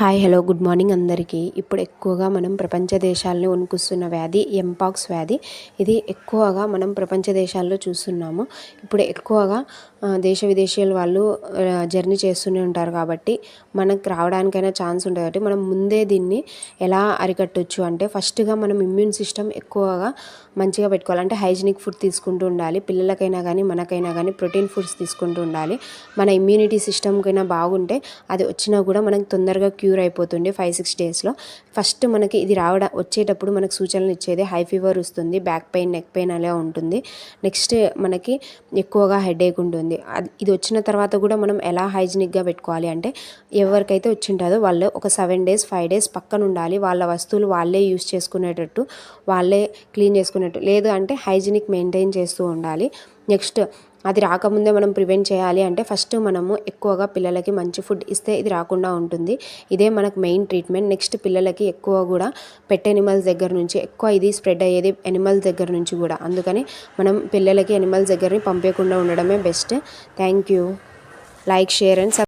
Hi hello good morning అందరికీ. ఇప్పుడు ఎక్కువగా మనం ప్రపంచ దేశాలని వణికిస్తున్న వ్యాధి ఎంపాక్స్ వ్యాధి. ఇది ఎక్కువగా మనం ప్రపంచ దేశాల్లో చూస్తున్నాము. ఇప్పుడు ఎక్కువగా దేశ విదేశీయుల వాళ్ళు జర్నీ చేస్తూనే ఉంటారు కాబట్టి మనకు రావడానికైనా ఛాన్స్ ఉంటుంది. కాబట్టి మనం ముందే దీన్ని ఎలా అరికట్టవచ్చు అంటే ఫస్ట్గా మనం ఇమ్యూన్ సిస్టమ్ ఎక్కువగా మంచిగా పెట్టుకోవాలి. అంటే హైజీనిక్ ఫుడ్ తీసుకుంటూ ఉండాలి. పిల్లలకైనా కానీ మనకైనా కానీ ప్రోటీన్ ఫుడ్స్ తీసుకుంటూ ఉండాలి. మన ఇమ్యూనిటీ సిస్టమ్కైనా బాగుంటే అది వచ్చినా కూడా మనకు తొందరగా క్యూర్ అయిపోతుంది 5-6 డేస్లో. ఫస్ట్ మనకి ఇది వచ్చేటప్పుడు మనకు సూచనలు ఇచ్చేది హై ఫీవర్ వస్తుంది, బ్యాక్ పెయిన్, నెక్ పెయిన్ అలా ఉంటుంది. నెక్స్ట్ మనకి ఎక్కువగా హెడేక్ ఉంటుంది. ఇది వచ్చిన తర్వాత కూడా మనం ఎలా హైజీనిక్గా పెట్టుకోవాలి అంటే ఎవరికైతే వచ్చింటుందో వాళ్ళు ఒక 7 days 5 days పక్కన ఉండాలి. వాళ్ళ వస్తువులు వాళ్ళే యూస్ చేసుకునేటట్టు, వాళ్ళే క్లీన్ చేసుకునేట్టు, లేదు అంటే హైజీనిక్ మెయింటైన్ చేస్తూ ఉండాలి. నెక్స్ట్ అది రాకముందే మనం ప్రివెంట్ చేయాలి అంటే ఫస్ట్ మనము ఎక్కువగా పిల్లలకి మంచి ఫుడ్ ఇస్తే ఇది రాకుండా ఉంటుంది. ఇదే మనకు మెయిన్ ట్రీట్మెంట్. నెక్స్ట్ పిల్లలకి ఎక్కువ కూడా పెట్ ఎనిమల్స్ దగ్గర నుంచి ఎక్కువ ఇది స్ప్రెడ్ అయ్యేది ఎనిమల్స్ దగ్గర నుంచి కూడా. అందుకని మనం పిల్లలకి ఎనిమల్స్ దగ్గరని పంపించకుండా ఉండడమే best. Thank you. Like, share and